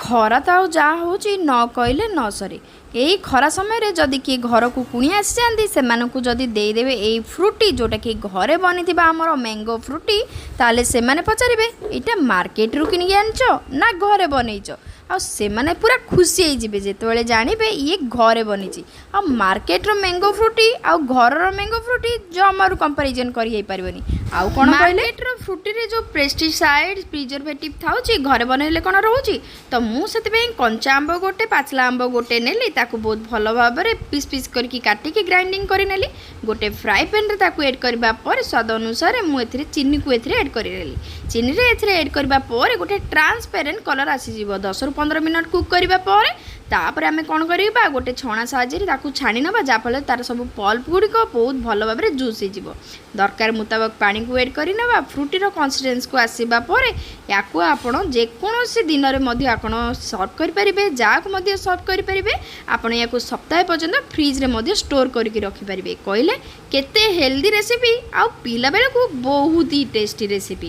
खरा तो जहाँ हूँ न कहले न सरे यही खरा समय जदि किए घर को कुणी आसी जाती से जदि देदेवे यही फ्रुटी जोटा कि घरे बनी आमर मैंगो फ्रुटी ताले से माने पचारे यहाँ मार्केट रू किनिक आनच ना घरे बनईच से माने पूरा खुशी होइजिबे जेतेबेले जानिबे ये घरे बनी आ मार्केट रो मैंगो फ्रुटी आ घर रो मैंगो फ्रुटी जमारू कंपैरिजन करी हे परबनी आउ कोन कहले मार्केट रो फ्रुटी रे जो पेस्टिसाइड प्रिजर्वेटिव थाउची घरे बनैले कोन रहउची तो मु सेते कंचा आंब गोटे पाचला आंब गोटे नेली ताकू बहुत भल भाव में पीस पीस करके काटिकी ग्राइंडिंग कर नेली गोटे फ्राए पैन रे ताकू ऐड करबा पर स्वाद अनुसार मु एथिरे चीनी को एथिरे ऐड करि नेली चीनी रे एथिरे ऐड करबा पर गोटे ट्रांसपेरेंट कलर आसी जीवो 10 रु 15 मिनट कुक करबा पर तापर आमे कोन करबा गोटे छणा साहाଯ୍य ताकू छाणी नबा जाफल तार सब पल्प गुड़िक बहुत भल भाव में जूस हो दरकार मुताबक पानी को ऐड कर नबा फ्रुटी रो कंसिस्टेंस को आसीबा पर याकू आपण जेकोसी दिन में आपण सर्व कर परिबे जाक मध्य सर्व कर परिबे आपण याकू सप्ताह पर्यंत फ्रिज रे मध्य स्टोर करके रखि परिबे कहले केते हेल्दी रेसिपी आ पिला बेला को बहुत ही टेस्टी रेसिपी।